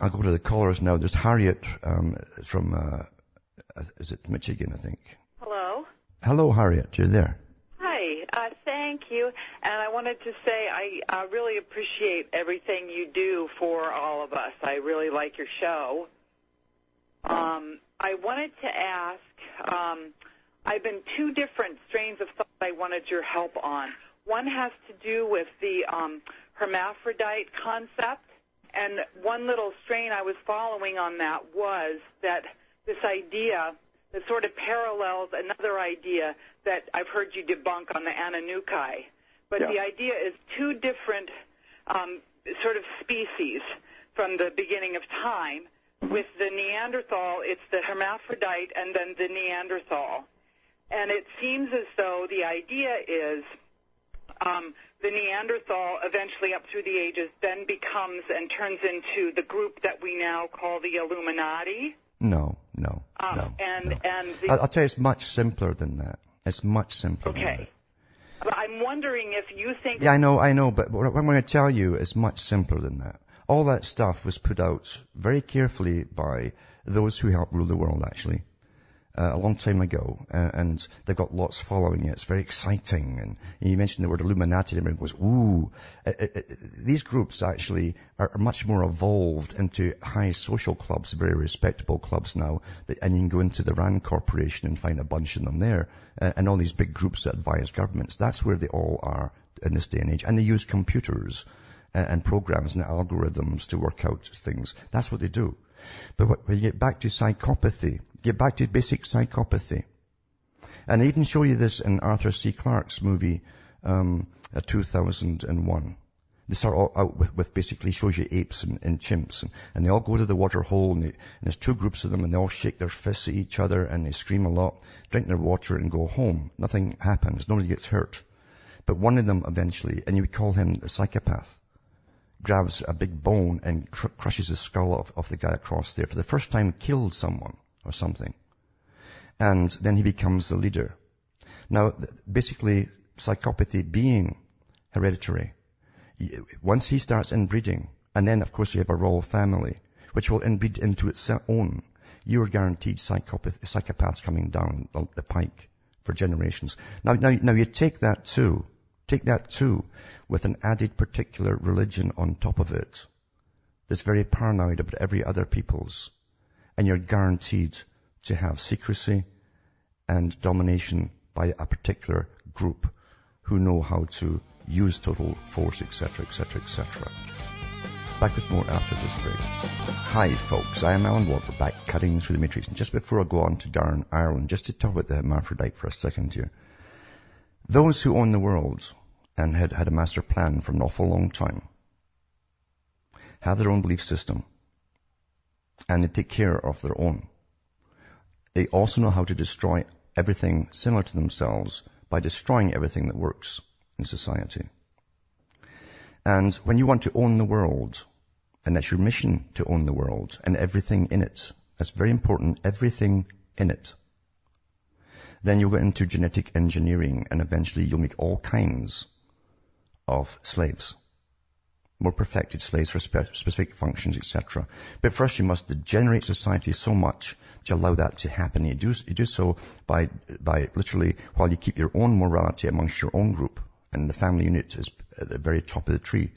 I'll go to the callers now. There's Harriet from, is it Michigan, I think? Hello. Hello, Harriet. You're there. Hi. Thank you. And I wanted to say I really appreciate everything you do for all of us. I really like your show. I wanted to ask, I've been two different strains of thought I wanted your help on. One has to do with the hermaphrodite concept, and one little strain I was following on that was that this idea that sort of parallels another idea that I've heard you debunk on the Anunnaki. But the idea is two different sort of species from the beginning of time. With the Neanderthal, it's the hermaphrodite and then the Neanderthal. And it seems as though the idea is the Neanderthal eventually up through the ages then becomes and turns into the group that we now call the Illuminati. No. And I'll tell you, it's much simpler than that. It's much simpler than that. Okay. I'm wondering if you think... Yeah, I know, but what I'm going to tell you is much simpler than that. All that stuff was put out very carefully by those who helped rule the world, actually, a long time ago. And they've got lots following it. It's very exciting. And you mentioned the word Illuminati, and everyone goes, ooh. These groups actually are much more evolved into high social clubs, very respectable clubs now. And you can go into the RAND Corporation and find a bunch of them there. And all these big groups that advise governments. That's where they all are in this day and age. And they use computers and programs and algorithms to work out things. That's what they do. But when you get back to psychopathy, get back to basic psychopathy. And I even show you this in Arthur C. Clarke's movie, 2001. They start all out with basically shows you apes and chimps. And they all go to the water hole, and there's two groups of them, and they all shake their fists at each other, and they scream a lot, drink their water, and go home. Nothing happens. Nobody gets hurt. But one of them eventually, and you would call him a psychopath, grabs a big bone and crushes the skull of the guy across there. For the first time, killed someone or something. And then he becomes the leader. Now, basically, psychopathy being hereditary, once he starts inbreeding, and then, of course, you have a royal family, which will inbreed into its own, you're guaranteed psychopaths coming down the pike for generations. Now you take that too, with an added particular religion on top of it that's very paranoid about every other people's. And you're guaranteed to have secrecy and domination by a particular group who know how to use total force, etc., etc., etc. Back with more after this break. Hi, folks. I am Alan Walker, back cutting through the matrix. And just before I go on to Darren, Ireland, just to talk about the hermaphrodite for a second here. Those who own the world and had a master plan for an awful long time have their own belief system, and they take care of their own. They also know how to destroy everything similar to themselves by destroying everything that works in society. And when you want to own the world, and that's your mission to own the world and everything in it, that's very important, everything in it, then you'll get into genetic engineering, and eventually you'll make all kinds of slaves, more perfected slaves for specific functions, etc. But first you must degenerate society so much to allow that to happen. You do so by literally, while you keep your own morality amongst your own group, and the family unit is at the very top of the tree,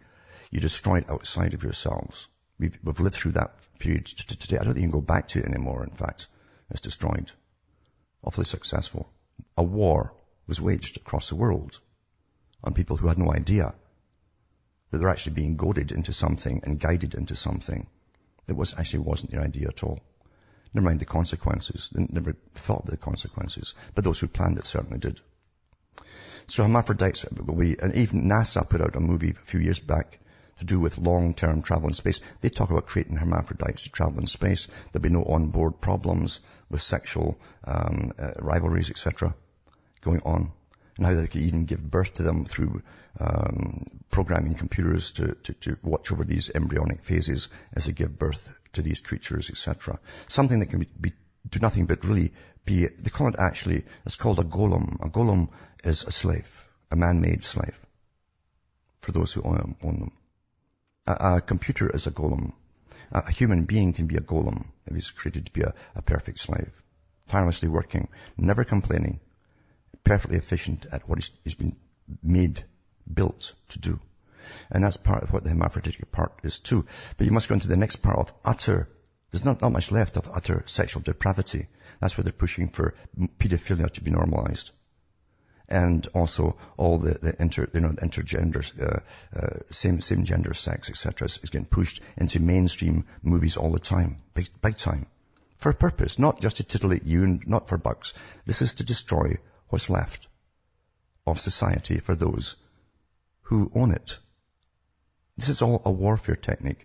you destroy it outside of yourselves. We've lived through that period today. I don't think you can go back to it anymore, in fact. It's destroyed. Awfully successful. A war was waged across the world on people who had no idea that they're actually being goaded into something and guided into something that wasn't their idea at all. Never mind the consequences. They never thought of the consequences. But those who planned it certainly did. So hermaphrodites, and even NASA put out a movie a few years back to do with long-term travel in space. They talk about creating hermaphrodites to travel in space. There'll be no on-board problems with sexual rivalries, etc. going on. And how they could even give birth to them through programming computers to watch over these embryonic phases as they give birth to these creatures, etc. Something that can do nothing but really be, they call it actually, it's called a golem. A golem is a slave, a man-made slave, for those who own them. A computer is a golem. A human being can be a golem if he's created to be a perfect slave. Tirelessly working, never complaining, perfectly efficient at what he's been built to do. And that's part of what the hermaphroditic part is too. But you must go into the next part of there's not much left of utter sexual depravity. That's where they're pushing for pedophilia to be normalized. And also all the intergender, same gender sex, etc. is getting pushed into mainstream movies all the time, big time. For a purpose, not just to titillate you and not for bucks. This is to destroy what's left of society for those who own it. This is all a warfare technique.